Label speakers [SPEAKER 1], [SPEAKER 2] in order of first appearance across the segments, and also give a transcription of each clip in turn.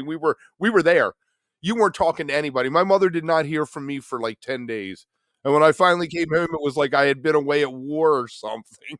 [SPEAKER 1] mean, we were there. You weren't talking to anybody. My mother did not hear from me for like 10 days. And when I finally came home, it was like I had been away at war or something.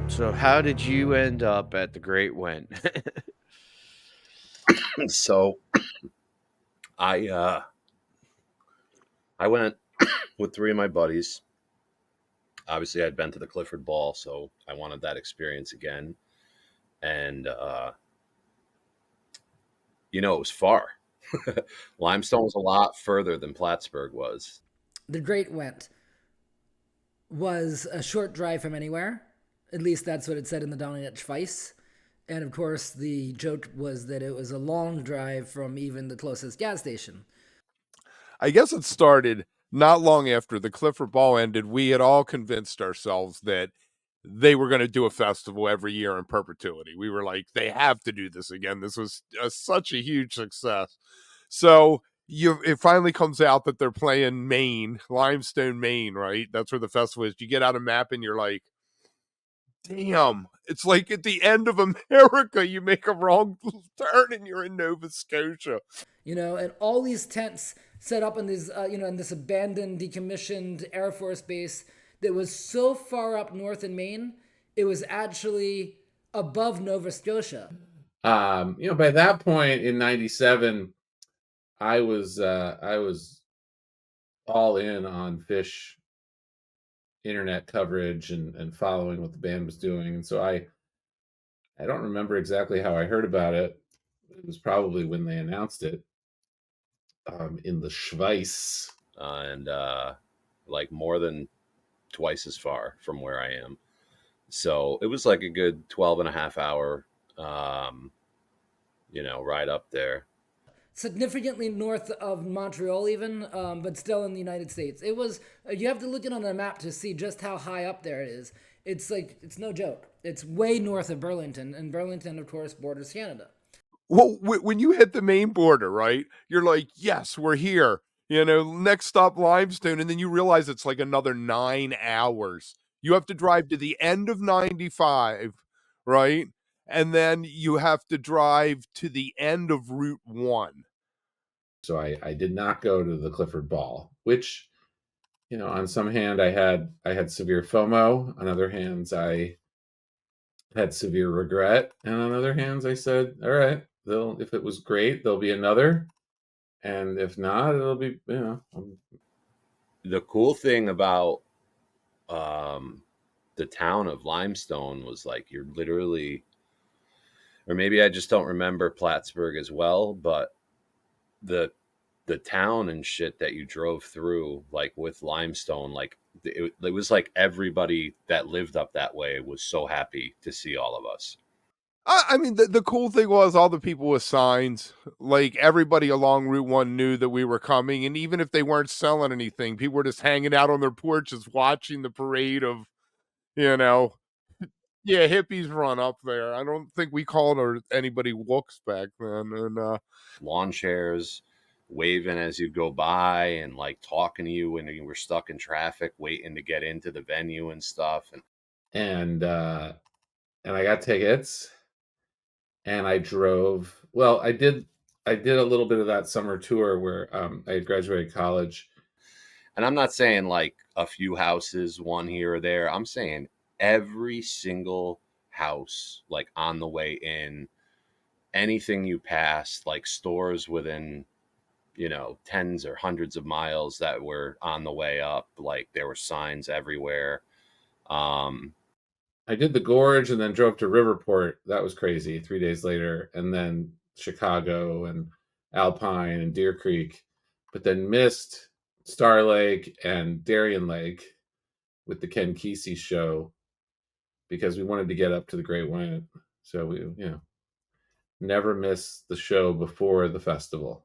[SPEAKER 2] So how did you end up at the Great Went?
[SPEAKER 3] So I went with 3 of my buddies. Obviously, I'd been to the Clifford Ball, so I wanted that experience again. And it was far. Limestone was a lot further than Plattsburgh was.
[SPEAKER 4] The Great Went was a short drive from anywhere. At least that's what it said in the Donauwörth Schweiss. And of course, the joke was that it was a long drive from even the closest gas station.
[SPEAKER 1] I guess it started not long after the Clifford Ball ended. We had all convinced ourselves that they were going to do a festival every year in perpetuity. We were like, they have to do this again. This was such a huge success. So it finally comes out that they're playing Maine, Limestone, Maine, right? That's where the festival is. You get out a map and you're like, damn, it's like at the end of America, you make a wrong turn and you're in Nova Scotia.
[SPEAKER 4] And all these tents set up in these, in this abandoned, decommissioned Air Force base that was so far up north in Maine, it was actually above Nova Scotia.
[SPEAKER 5] By that point in '97, I was all in on Phish internet coverage and following what the band was doing, and so I don't remember exactly how I heard about it. It was probably when they announced it in the Schweiss,
[SPEAKER 3] and like more than twice as far from where I am. So it was like a good 12 and a half hour, ride up there.
[SPEAKER 4] Significantly north of Montreal even, but still in the United States. It was, you have to look it on a map to see just how high up there it is. It's no joke. It's way north of Burlington, and Burlington, of course, borders Canada.
[SPEAKER 1] Well, when you hit the Maine border, right, you're like, yes, we're here. Next stop, Limestone, and then you realize it's like another 9 hours. You have to drive to the end of 95, right? And then you have to drive to the end of Route 1.
[SPEAKER 5] So I did not go to the Clifford Ball, which, on some hand I had severe FOMO. On other hands, I had severe regret. And on other hands, I said, all right, if it was great, there'll be another. And if not, it'll be,
[SPEAKER 3] The cool thing about the town of Limestone was like you're literally, or maybe I just don't remember Plattsburgh as well, but the town and shit that you drove through, like with Limestone, like it was like everybody that lived up that way was so happy to see all of us.
[SPEAKER 1] I mean, the cool thing was all the people with signs, like everybody along Route 1 knew that we were coming. And even if they weren't selling anything, people were just hanging out on their porches watching the parade of, hippies run up there. I don't think we called anybody wooks back then. And
[SPEAKER 3] lawn chairs, waving as you go by and like talking to you when you were stuck in traffic, waiting to get into the venue and stuff.
[SPEAKER 5] And I got tickets. And I drove. Well, I did a little bit of that summer tour where I had graduated college.
[SPEAKER 3] And I'm not saying like a few houses, one here or there. I'm saying every single house, like on the way in, anything you passed, like stores within, tens or hundreds of miles that were on the way up. Like there were signs everywhere.
[SPEAKER 5] I did the Gorge and then drove to Riverport. That was crazy. 3 days later, and then Chicago and Alpine and Deer Creek, but then missed Star Lake and Darien Lake with the Ken Kesey show because we wanted to get up to the Great Went. So we, never miss the show before the festival.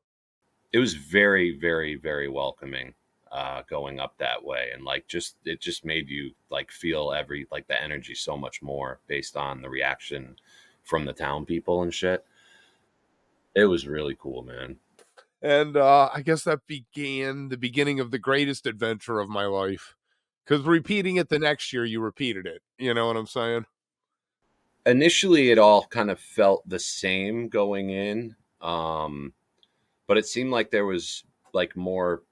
[SPEAKER 3] It was very, very, very welcoming going up that way, and like it just made you like feel every like the energy so much more based on the reaction from the town people and shit. It was really cool, man.
[SPEAKER 1] And I guess that began the beginning of the greatest adventure of my life. Because repeating it the next year, you repeated it. You know what I'm saying?
[SPEAKER 3] Initially, it all kind of felt the same going in, but it seemed like there was like more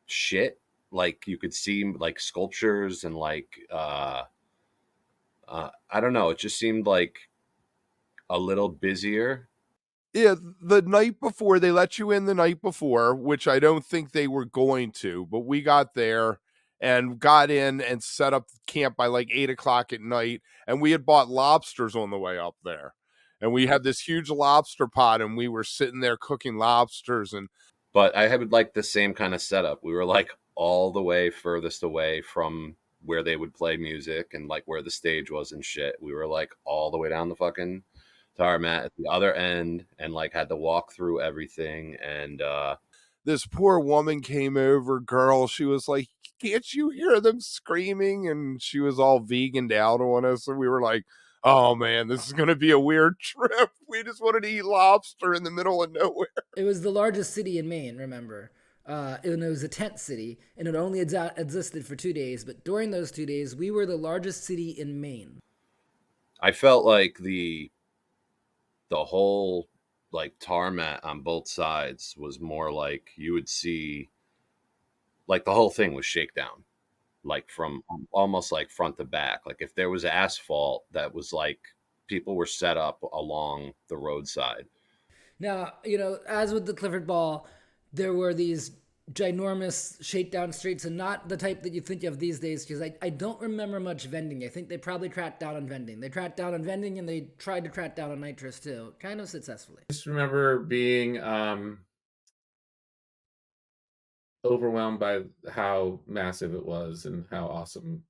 [SPEAKER 3] shit. Like you could see like sculptures and like I don't know. It just seemed like a little busier.
[SPEAKER 1] Yeah, the night before, they let you in the night before, which I don't think they were going to, but we got there and got in and set up camp by like 8 o'clock at night. And we had bought lobsters on the way up there. And we had this huge lobster pot and we were sitting there cooking lobsters. And
[SPEAKER 3] But I had like the same kind of setup. We were like all the way furthest away from where they would play music and like where the stage was and shit. We were like all the way down the fucking tarmac at the other end and like had to walk through everything. And
[SPEAKER 1] this poor woman came over, girl. She was like, "Can't you hear them screaming?" And she was all veganed out on us. And we were like, "Oh man, this is going to be a weird trip. We just wanted to eat lobster in the middle of nowhere."
[SPEAKER 4] It was the largest city in Maine, remember? And it was a tent city, and it only existed for 2 days. But during those 2 days, we were the largest city in Maine.
[SPEAKER 3] I felt like the whole like tarmac on both sides was more like you would see like the whole thing was shakedown, like from almost like front to back. Like if there was asphalt that was like people were set up along the roadside.
[SPEAKER 4] Now, as with the Clifford Ball, there were these ginormous shakedown streets, and not the type that you think of these days, because I don't remember much vending. I think they probably tracked down on vending. They tracked down on vending, and they tried to track down on nitrous too, kind of successfully.
[SPEAKER 5] I just remember being overwhelmed by how massive it was and how awesome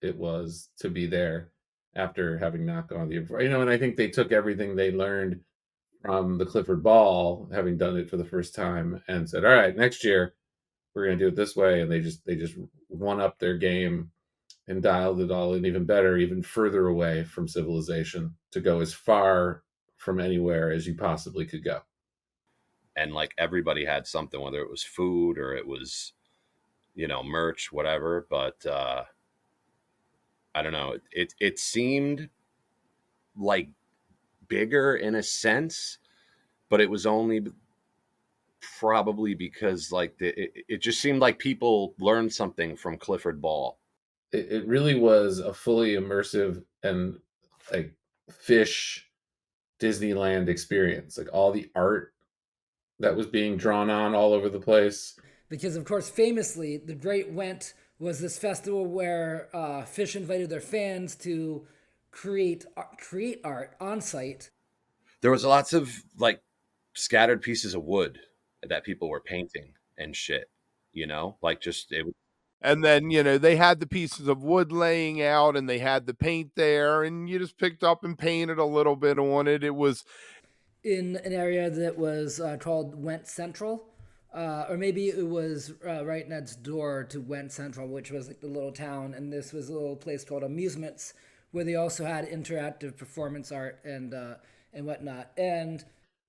[SPEAKER 5] it was to be there after having not gone the and I think they took everything they learned from the Clifford Ball, having done it for the first time, and said, all right, next year we're going to do it this way. And they just won up their game and dialed it all in even better, even further away from civilization, to go as far from anywhere as you possibly could go.
[SPEAKER 3] And like everybody had something, whether it was food or it was, merch, whatever. But I don't know. It seemed like bigger in a sense, but it was only probably because like it just seemed like people learned something from Clifford Ball.
[SPEAKER 5] It really was a fully immersive and like Phish Disneyland experience. Like all the art that was being drawn on all over the place.
[SPEAKER 4] Because, of course, famously, the Great Went was this festival where Phish invited their fans to create art on site.
[SPEAKER 3] There was lots of like scattered pieces of wood that people were painting and shit, like just it.
[SPEAKER 1] And then, they had the pieces of wood laying out and they had the paint there and you just picked up and painted a little bit on it. It was
[SPEAKER 4] in an area that was called Went Central. Or maybe it was right next door to Went Central, which was like the little town. And this was a little place called Amusements, where they also had interactive performance art and whatnot. And
[SPEAKER 5] it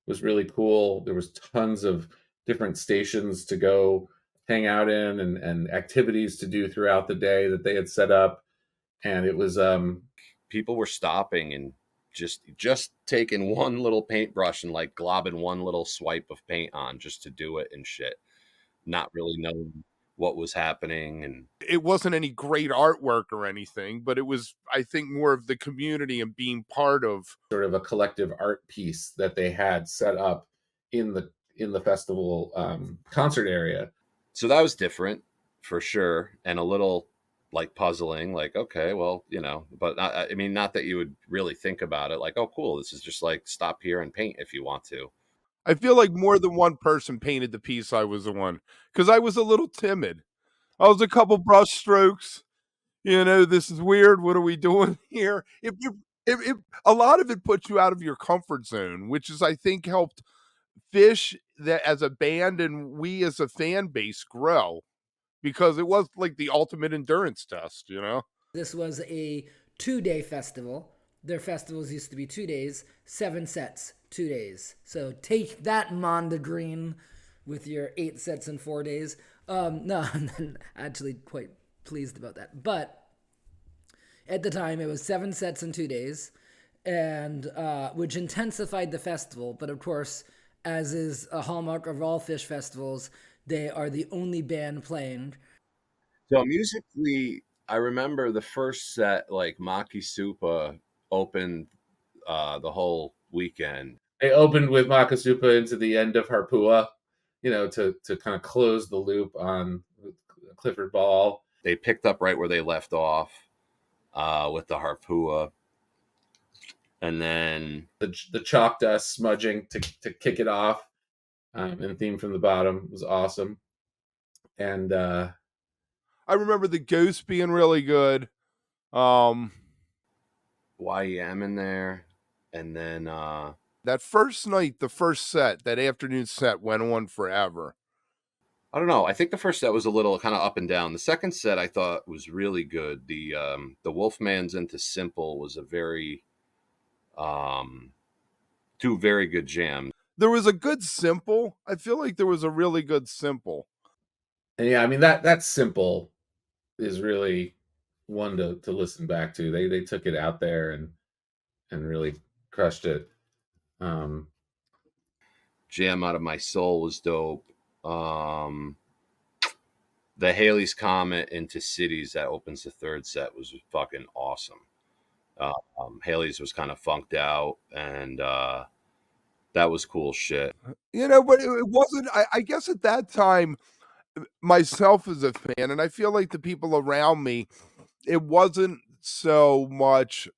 [SPEAKER 5] was really cool. There was tons of different stations to go hang out in and activities to do throughout the day that they had set up. And it was
[SPEAKER 3] people were stopping and just taking one little paintbrush and like globbing one little swipe of paint on just to do it and shit, not really knowing what was happening. And
[SPEAKER 1] it wasn't any great artwork or anything, but it was, I think, more of the community and being part of
[SPEAKER 5] sort of a collective art piece that they had set up in the festival concert area.
[SPEAKER 3] So that was different for sure, and a little like puzzling, like, okay, well, but I mean, not that you would really think about it like, oh, cool, this is just like stop here and paint if you want to.
[SPEAKER 1] I feel like more than one person painted the piece I was on, because I was a little timid. I was a couple brush strokes. This is weird. What are we doing here? a lot of it puts you out of your comfort zone, which is, I think, helped Phish that as a band and we as a fan base grow because it was like the ultimate endurance test, you know?
[SPEAKER 4] This was a 2-day festival. Their festivals used to be 2 days, 7 sets, 2 days. So take that, Monda Green, with your 8 sets in 4 days. No, I'm actually quite pleased about that. But at the time, it was 7 sets in 2 days, and which intensified the festival. But of course, as is a hallmark of all Phish festivals, they are the only band playing.
[SPEAKER 3] So musically, I remember the first set, like Maki Supa opened the whole weekend.
[SPEAKER 5] They opened with Makasupa into the end of Harpua, to kind of close the loop on Clifford Ball.
[SPEAKER 3] They picked up right where they left off with the Harpua. And then
[SPEAKER 5] the chalk dust smudging to kick it off, and Theme from the Bottom was awesome. And
[SPEAKER 1] I remember the Ghost being really good.
[SPEAKER 3] YEM in there. And then
[SPEAKER 1] that first night, the first set, that afternoon set went on forever.
[SPEAKER 3] I don't know. I think the first set was a little kind of up and down. The second set I thought was really good. The Wolfman's Into Simple was a very two very good jams.
[SPEAKER 1] There was a good Simple. I feel like there was a really good Simple.
[SPEAKER 5] And yeah, I mean that Simple is really one to listen back to. They took it out there and really crushed it.
[SPEAKER 3] Jam Out of My Soul was dope. The Halley's Comet Into Cities that opens the third set was fucking awesome. Haley's was kind of funked out, and that was cool shit.
[SPEAKER 1] But it wasn't, I guess at that time, myself as a fan, and I feel like the people around me, it wasn't so much,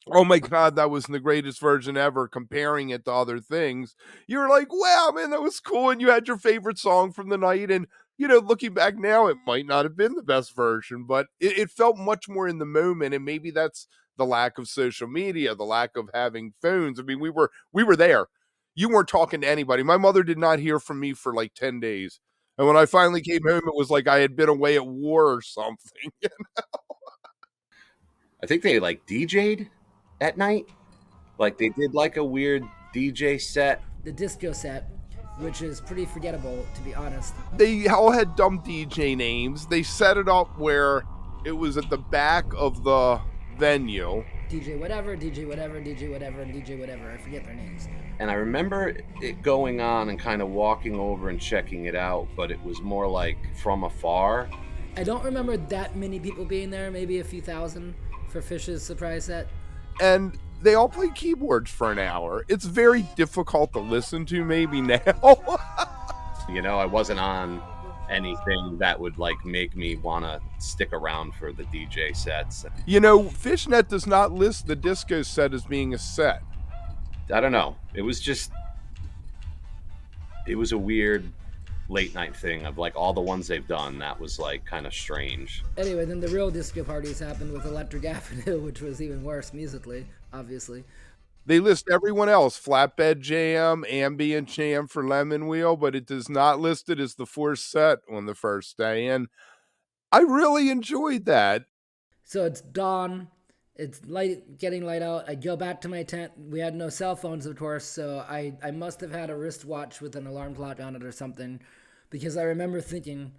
[SPEAKER 1] oh my God, that was the greatest version ever, comparing it to other things. You're like, wow, man, that was cool. And you had your favorite song from the night. And, looking back now, it might not have been the best version, but it felt much more in the moment. And maybe that's the lack of social media, the lack of having phones. I mean, we were there. You weren't talking to anybody. My mother did not hear from me for like 10 days. And when I finally came home, it was like I had been away at war or something.
[SPEAKER 3] I think they like DJ'd at night. Like they did like a weird DJ set.
[SPEAKER 4] The disco set, which is pretty forgettable, to be honest.
[SPEAKER 1] They all had dumb DJ names. They set it up where it was at the back of the venue.
[SPEAKER 4] DJ whatever, DJ whatever, DJ whatever, and DJ whatever. I forget their names.
[SPEAKER 3] And I remember it going on and kind of walking over and checking it out, but it was more like from afar.
[SPEAKER 4] I don't remember that many people being there, maybe a few thousand for Phish's surprise set.
[SPEAKER 1] And they all play keyboards for an hour. It's very difficult to listen to maybe now.
[SPEAKER 3] I wasn't on anything that would like make me want to stick around for the DJ sets.
[SPEAKER 1] Fishnet does not list the disco set as being a set.
[SPEAKER 3] I don't know. It was a weird late night thing of like all the ones they've done. That was like kind of strange.
[SPEAKER 4] Anyway, then the real disco parties happened with Electric Avenue, which was even worse musically, obviously.
[SPEAKER 1] They list everyone else, Flatbed Jam, Ambient Jam for Lemon Wheel, but it does not list it as the fourth set on the first day. And I really enjoyed that.
[SPEAKER 4] So it's dawn. It's getting light out. I go back to my tent. We had no cell phones, of course, so I must have had a wristwatch with an alarm clock on it or something, because I remember thinking,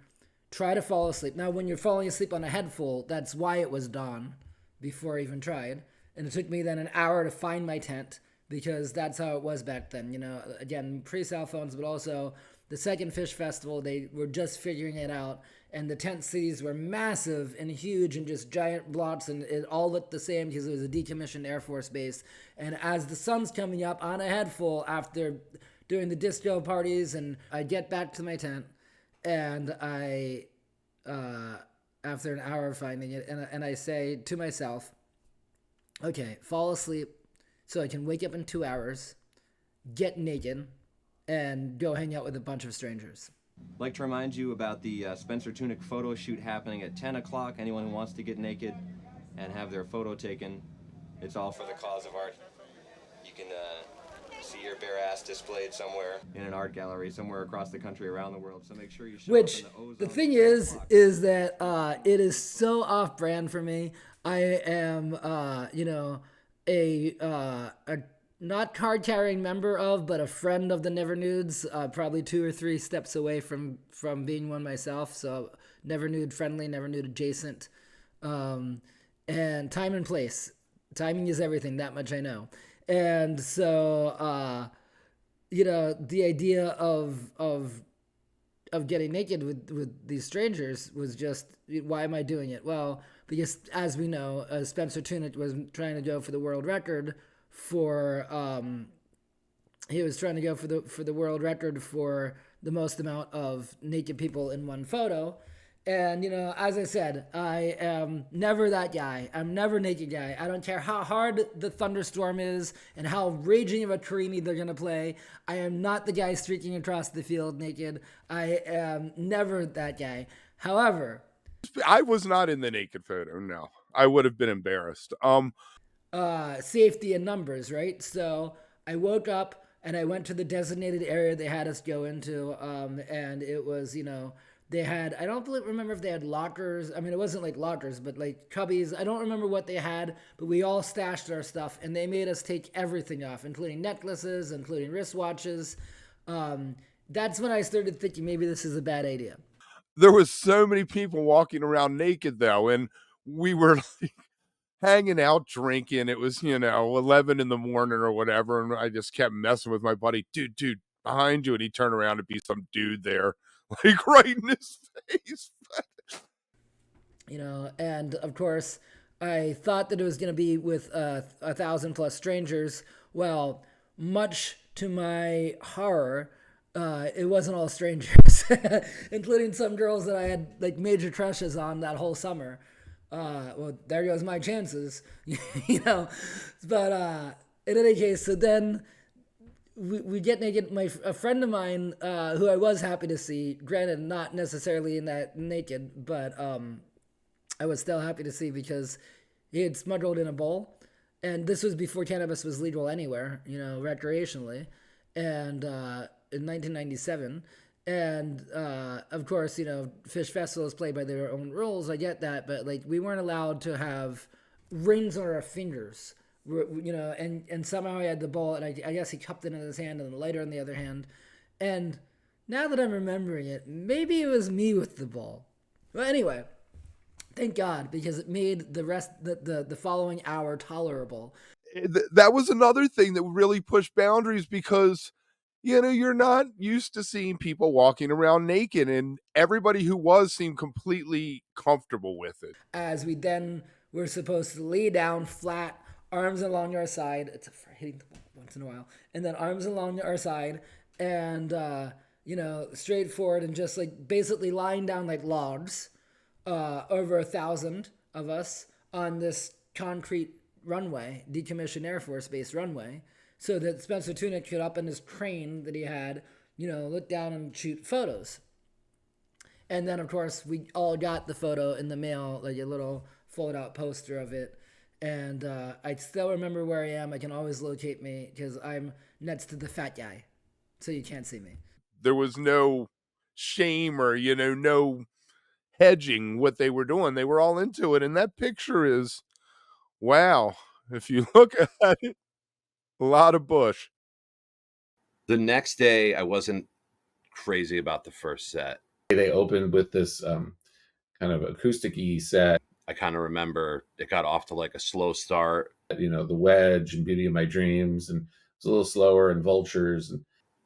[SPEAKER 4] try to fall asleep. Now, when you're falling asleep on a head full, that's why it was dawn before I even tried. And it took me then an hour to find my tent, because that's how it was back then. Again, pre-cell phones, but also the second Phish festival, they were just figuring it out. And the tent cities were massive and huge and just giant blocks, and it all looked the same because it was a decommissioned Air Force base. And as the sun's coming up on a head full after doing the disco parties, and I get back to my tent, and I, after an hour of finding it, and I say to myself, okay, fall asleep so I can wake up in 2 hours, get naked, and go hang out with a bunch of strangers.
[SPEAKER 6] I'd like to remind you about the Spencer Tunick photo shoot happening at 10 o'clock. Anyone who wants to get naked and have their photo taken, It's all for the cause of art. You can see your bare ass displayed somewhere in an art gallery somewhere across the country, around the world. So make sure you show
[SPEAKER 4] Which
[SPEAKER 6] up in the ozone.
[SPEAKER 4] the thing is that it is so off-brand for me. I am, a not card-carrying member of, but a friend of the Never Nudes. Probably 2 or 3 steps away from being one myself. So Never Nude friendly, Never Nude adjacent, and time and place. Timing is everything. That much I know. And so, the idea of getting naked with these strangers was just, why am I doing it? Well, because as we know, Spencer Tunick was trying to go for the world record for the world record for the most amount of naked people in one photo. And, as I said, I am never that guy. I'm never naked guy. I don't care how hard the thunderstorm is and how raging of a creamy they're going to play. I am not the guy streaking across the field naked. I am never that guy. However,
[SPEAKER 1] I was not in the naked photo. No, I would have been embarrassed.
[SPEAKER 4] Safety in numbers, right? So I woke up and I went to the designated area they had us go into, and it was, they had, I don't remember if they had lockers. I mean, it wasn't like lockers, but like cubbies. I don't remember what they had, but we all stashed our stuff, and they made us take everything off, including necklaces, including wristwatches. That's when I started thinking maybe this is a bad idea.
[SPEAKER 1] There was so many people walking around naked though, and we were like hanging out drinking. It was 11 in the morning or whatever, and I just kept messing with my buddy. Dude, behind you. And he turned around to be some dude there, like right in his face.
[SPEAKER 4] And of course I thought that it was going to be with 1,000+ strangers. Well, much to my horror, it wasn't all strangers, including some girls that I had like major crushes on that whole summer. Well, there goes my chances, But in any case, so then we get naked. A friend of mine, who I was happy to see, granted not necessarily in that naked, but I was still happy to see because he had smuggled in a bowl, and this was before cannabis was legal anywhere, recreationally, and in 1997. And of course, Phish festivals play by their own rules. I get that, but like we weren't allowed to have rings on our fingers, and somehow he had the ball, and I guess he cupped it in his hand and the lighter in the other hand. And now that I'm remembering it, maybe it was me with the ball. Well, anyway, thank God, because it made the following hour tolerable.
[SPEAKER 1] That was another thing that really pushed boundaries because you're not used to seeing people walking around naked, and everybody who was seemed completely comfortable with it.
[SPEAKER 4] As we then were supposed to lay down flat, arms along our side. It's for hitting the ball once in a while. And then arms along our side and, straight forward and just like basically lying down like logs, over 1,000 of us on this concrete runway, decommissioned Air Force Base runway, so that Spencer Tunick could up in his crane that he had, look down and shoot photos. And then, of course, we all got the photo in the mail, like a little fold-out poster of it. And I still remember where I am. I can always locate me because I'm next to the fat guy, so you can't see me.
[SPEAKER 1] There was no shame or, no hedging what they were doing. They were all into it. And that picture is, wow, if you look at it, a lot of bush.
[SPEAKER 3] The next day, I wasn't crazy about the first set.
[SPEAKER 5] They opened with this kind of acoustic-y set.
[SPEAKER 3] I kind of remember it got off to like a slow start.
[SPEAKER 5] The Wedge and Beauty of My Dreams, and it was a little slower, and Vultures, and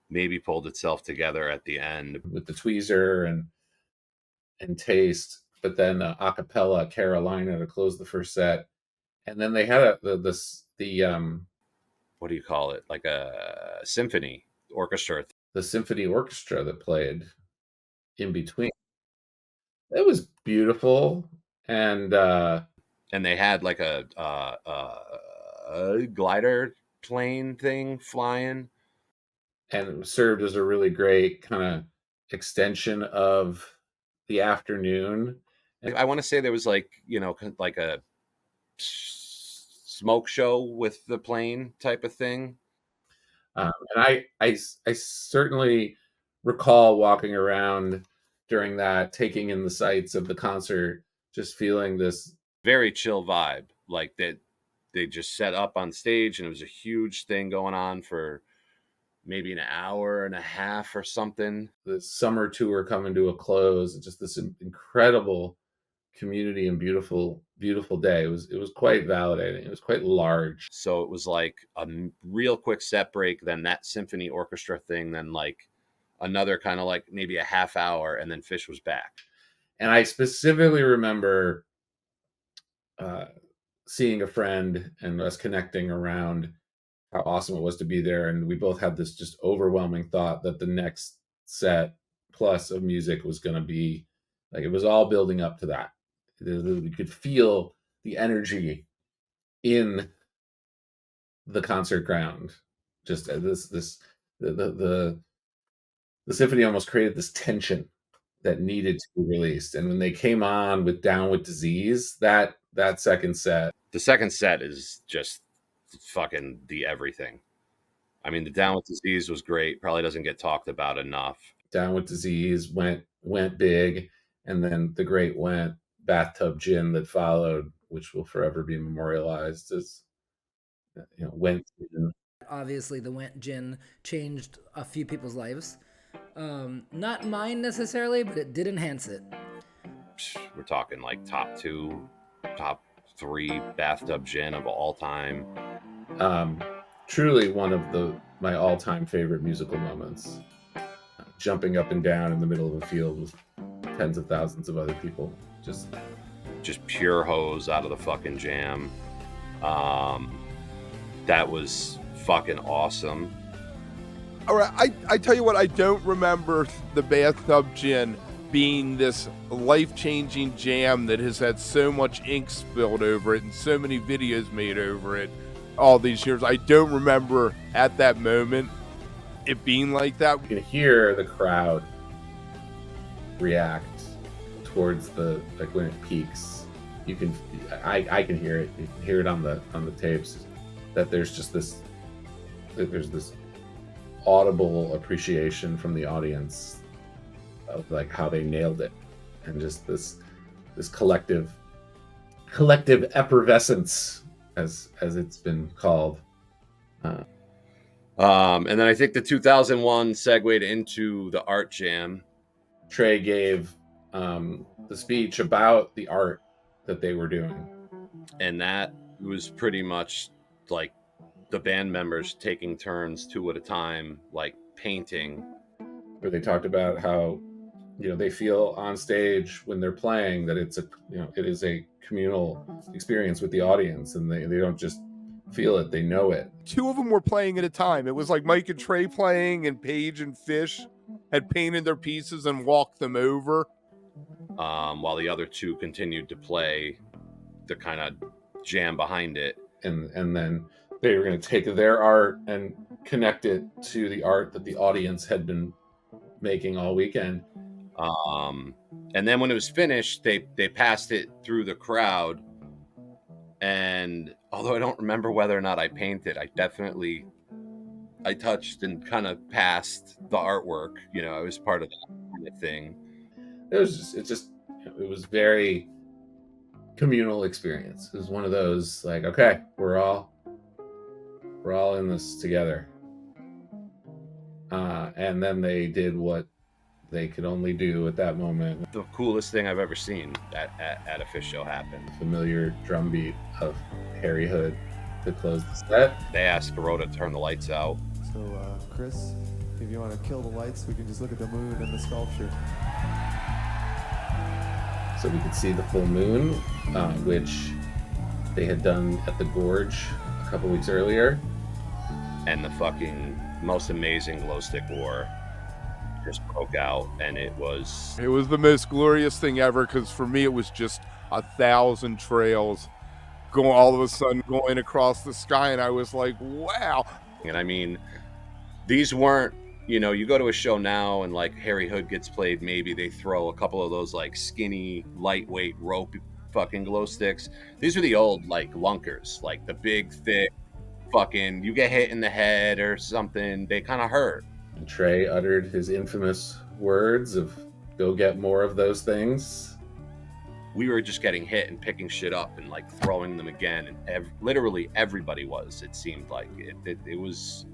[SPEAKER 3] maybe pulled itself together at the end
[SPEAKER 5] with the Tweezer and Taste. But then a cappella Carolina to close the first set, and then they had the
[SPEAKER 3] what do you call it? Like a symphony orchestra.
[SPEAKER 5] The symphony orchestra that played in between. It was beautiful, and
[SPEAKER 3] they had like a glider plane thing flying,
[SPEAKER 5] and it served as a really great kind of extension of the afternoon.
[SPEAKER 3] I want to say there was like a smoke show with the plane type of thing.
[SPEAKER 5] And I certainly recall walking around during that, taking in the sights of the concert, just feeling this
[SPEAKER 3] very chill vibe. Like that, they just set up on stage, and it was a huge thing going on for maybe an hour and a half or something.
[SPEAKER 5] The summer tour coming to a close, just this incredible community and beautiful day. It was quite validating. It was quite large.
[SPEAKER 3] So it was like a real quick set break, then that symphony orchestra thing, then like another kind of like maybe a half hour, and then Phish was back.
[SPEAKER 5] And I specifically remember seeing a friend and us connecting around how awesome it was to be there, and we both had this just overwhelming thought that the next set plus of music was going to be like, it was all building up to that. We could feel the energy in the concert ground. Just the symphony almost created this tension that needed to be released. And when they came on with Down with Disease, that second set,
[SPEAKER 3] the second set is just fucking the everything. I mean, the Down with Disease was great. Probably doesn't get talked about enough.
[SPEAKER 5] Down with Disease went big, and then the great went Bathtub Gin that followed, which will forever be memorialized as, you know, Went Gin.
[SPEAKER 4] Obviously, the Went Gin changed a few people's lives. Not mine necessarily, but it did enhance it.
[SPEAKER 3] We're talking like top 2, top 3 Bathtub Gin of all time.
[SPEAKER 5] Truly one of my all-time favorite musical moments. Jumping up and down in the middle of a field with tens of thousands of other people. Just
[SPEAKER 3] pure hose out of the fucking jam. That was fucking awesome.
[SPEAKER 1] All right, I tell you what, I don't remember the Bathtub Gin being this life-changing jam that has had so much ink spilled over it and so many videos made over it all these years. I don't remember at that moment it being like that.
[SPEAKER 5] You can hear the crowd react towards like when it peaks. I can hear it. You can hear it on the tapes, that there's this audible appreciation from the audience of like how they nailed it, and just this collective effervescence, as it's been called.
[SPEAKER 3] And then I think the 2001 segued into the art jam.
[SPEAKER 5] Trey gave the speech about the art that they were doing,
[SPEAKER 3] and that was pretty much like the band members taking turns 2 at a time, like painting.
[SPEAKER 5] Where they talked about how, you know, they feel on stage when they're playing that it is a communal experience with the audience, and they don't just feel it, they know it.
[SPEAKER 1] 2 of them were playing at a time. It was like Mike and Trey playing, and Paige and Phish had painted their pieces and walked them over.
[SPEAKER 3] While the other 2 continued to play the kind of jam behind it.
[SPEAKER 5] And then they were going to take their art and connect it to the art that the audience had been making all weekend.
[SPEAKER 3] And then when it was finished, they passed it through the crowd. And although I don't remember whether or not I painted, I touched and kind of passed the artwork. You know, I was part of that kind of thing.
[SPEAKER 5] It was very communal experience. It was one of those like, okay, we're all in this together. And then they did what they could only do at that moment.
[SPEAKER 3] The coolest thing I've ever seen at a Phish show happened.
[SPEAKER 5] The familiar drum beat of Harry Hood to close the set.
[SPEAKER 3] They asked Garota to turn the lights out.
[SPEAKER 7] So, Chris, if you want to kill the lights, we can just look at the moon and the sculpture.
[SPEAKER 5] So we could see the full moon, which they had done at the Gorge a couple weeks earlier.
[SPEAKER 3] And the fucking most amazing glow stick war just broke out, and it was
[SPEAKER 1] the most glorious thing ever, because for me it was just 1,000 trails going all of a sudden going across the sky, and I was like, wow.
[SPEAKER 3] And I mean, these weren't, you know, you go to a show now and like Harry Hood gets played, maybe they throw a couple of those like skinny, lightweight rope fucking glow sticks. These are the old like lunkers, like the big thick fucking, you get hit in the head or something, they kind of hurt.
[SPEAKER 5] And Trey uttered his infamous words of "Go get more of those things."
[SPEAKER 3] We were just getting hit and picking shit up and like throwing them again, and literally everybody was. It seemed like it was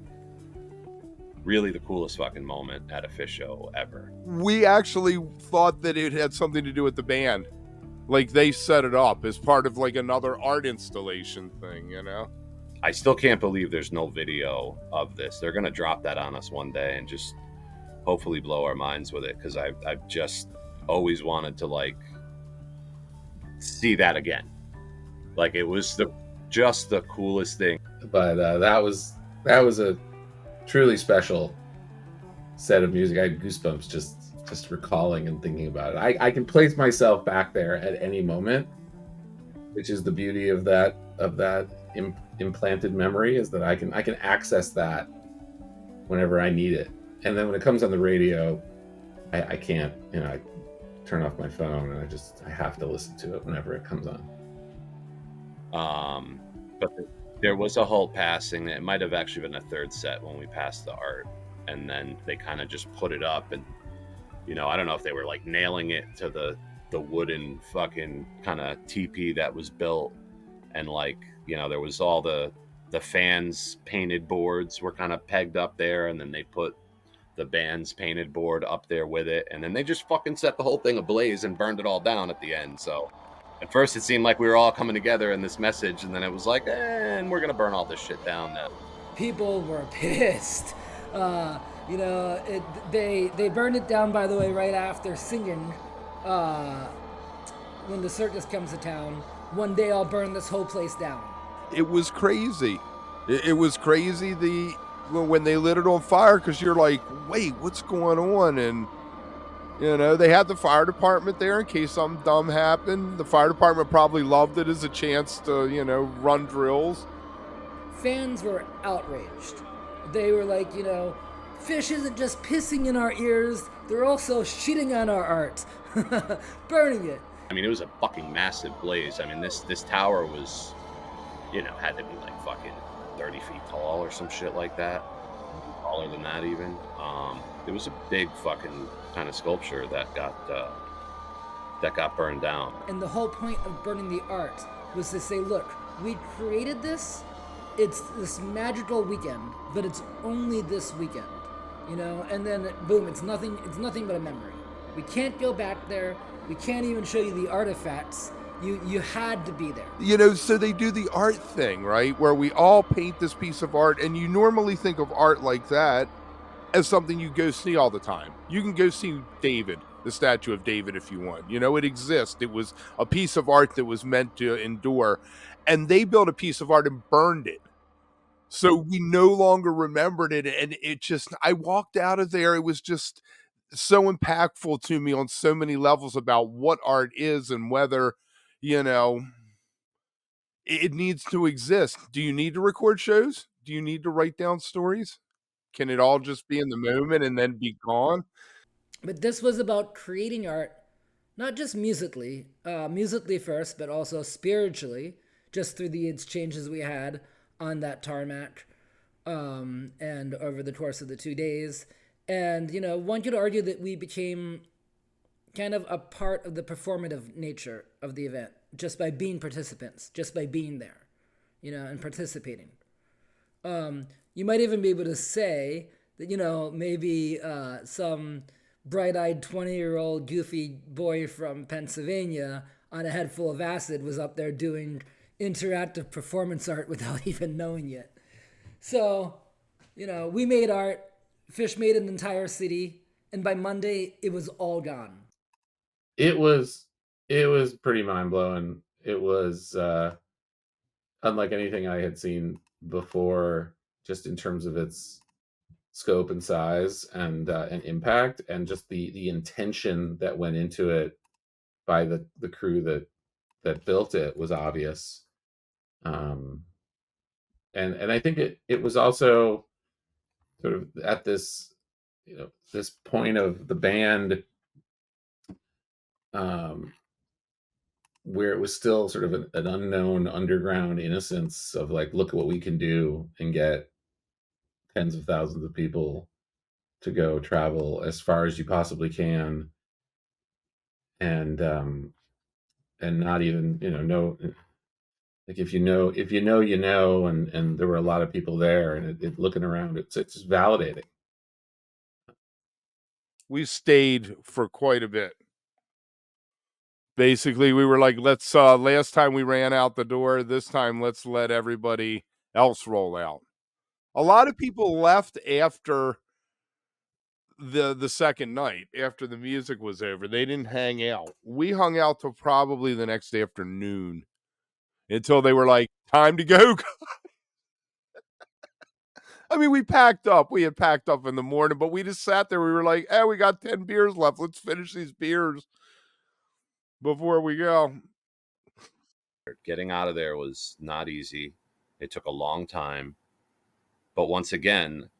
[SPEAKER 3] really the coolest fucking moment at a Phish show ever.
[SPEAKER 1] We actually thought that it had something to do with the band. Like they set it up as part of like another art installation thing, you know?
[SPEAKER 3] I still can't believe there's no video of this. They're gonna drop that on us one day and just hopefully blow our minds with it, because I've just always wanted to like see that again. Like it was just the coolest thing.
[SPEAKER 5] But that was a truly special set of music. I had goosebumps just recalling and thinking about it. I can place myself back there at any moment, which is the beauty of that implanted memory, is that I can access that whenever I need it. And then when it comes on the radio, I can't, I turn off my phone and I have to listen to it whenever it comes on.
[SPEAKER 3] But there was a Holt passing. It might have actually been a third set when we passed the art, and then they kind of just put it up, and I don't know if they were like nailing it to the wooden fucking kind of teepee that was built, and like there was all the fans painted boards were kind of pegged up there, and then they put the band's painted board up there with it, and then they just fucking set the whole thing ablaze and burned it all down at the end. So at first it seemed like we were all coming together in this message, and then it was like, and we're gonna burn all this shit down now.
[SPEAKER 4] People were pissed. They burned it down, by the way, right after singing when the circus comes to town. One day I'll burn this whole place down.
[SPEAKER 1] It was crazy. It was crazy when they lit it on fire, because you're like, wait, what's going on? And they had the fire department there in case something dumb happened. The fire department probably loved it as a chance to run drills.
[SPEAKER 4] Fans were outraged. They were like, Phish isn't just pissing in our ears, they're also shitting on our art. Burning it.
[SPEAKER 3] I mean, it was a fucking massive blaze. I mean, this tower was, had to be like fucking 30 feet tall or some shit like that. Taller than that even. It was a big fucking kind of sculpture that got burned down.
[SPEAKER 4] And the whole point of burning the art was to say, look, we created this. It's this magical weekend, but it's only this weekend, and then boom, it's nothing but a memory. We can't go back there. We can't even show you the artifacts. You had to be there.
[SPEAKER 1] So they do the art thing, right? Where we all paint this piece of art, and you normally think of art like that as something you go see all the time. You can go see David, the statue of David, if you want. It exists. It was a piece of art that was meant to endure. And they built a piece of art and burned it. So we no longer remembered it. And I walked out of there. It was just so impactful to me on so many levels about what art is and whether, it needs to exist. Do you need to record shows? Do you need to write down stories? Can it all just be in the moment and then be gone?
[SPEAKER 4] But this was about creating art, not just musically first, but also spiritually, just through the exchanges we had on that tarmac and over the course of the 2 days. And, one could argue that we became kind of a part of the performative nature of the event, just by being participants, just by being there, and participating. You might even be able to say that, maybe some bright-eyed 20-year-old goofy boy from Pennsylvania on a head full of acid was up there doing interactive performance art without even knowing it. So, we made art. Phish made an entire city, and by Monday, it was all gone.
[SPEAKER 5] It was pretty mind-blowing. It was unlike anything I had seen before, just in terms of its scope and size and impact, and just the intention that went into it by the crew that built it was obvious. And I think it was also sort of at this this point of the band where it was still sort of an unknown underground innocence of like, look at what we can do and get tens of thousands of people to go travel as far as you possibly can, and not even, no, like if you know, and there were a lot of people there, and looking around, it's validating.
[SPEAKER 1] We stayed for quite a bit. Basically, we were like, let's last time we ran out the door, this time let's let everybody else roll out. A lot of people left after the second night, after the music was over. They didn't hang out. We hung out till probably the next afternoon until they were like, time to go. I mean, we packed up. We had packed up in the morning, but we just sat there. We were like, we got 10 beers left. Let's finish these beers before we go.
[SPEAKER 3] Getting out of there was not easy. It took a long time. But once again,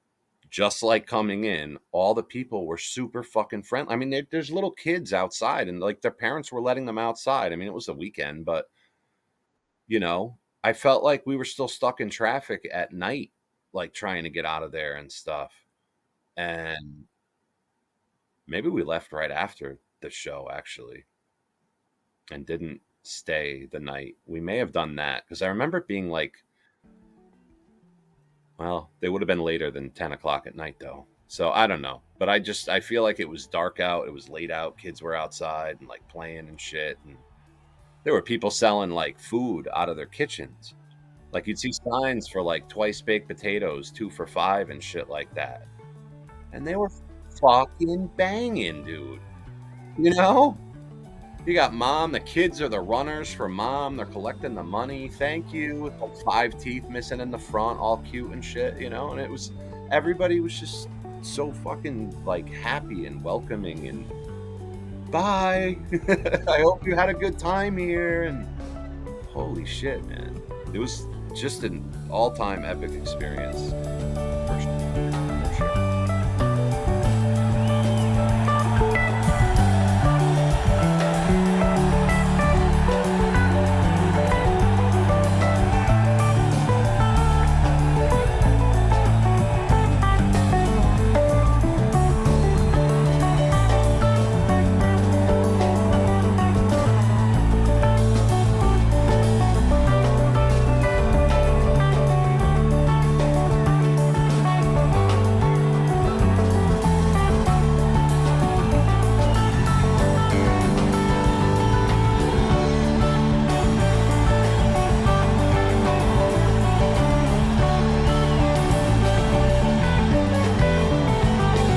[SPEAKER 3] just like coming in, all the people were super fucking friendly. I mean, there's little kids outside, and like their parents were letting them outside. I mean, it was a weekend, but I felt like we were still stuck in traffic at night, like trying to get out of there and stuff. And maybe we left right after the show, actually, and didn't stay the night. We may have done that because I remember it being like, well, they would have been later than 10 o'clock at night, though. So I don't know. But I feel like it was dark out. It was late out. Kids were outside and like playing and shit. And there were people selling like food out of their kitchens. Like you'd see signs for like twice baked potatoes, 2 for $5 and shit like that. And they were fucking banging, dude. You got mom, the kids are the runners for mom. They're collecting the money. Thank you. With like 5 teeth missing in the front, all cute and shit, and everybody was just so fucking like happy and welcoming and bye. I hope you had a good time here. And holy shit, man. It was just an all-time epic experience.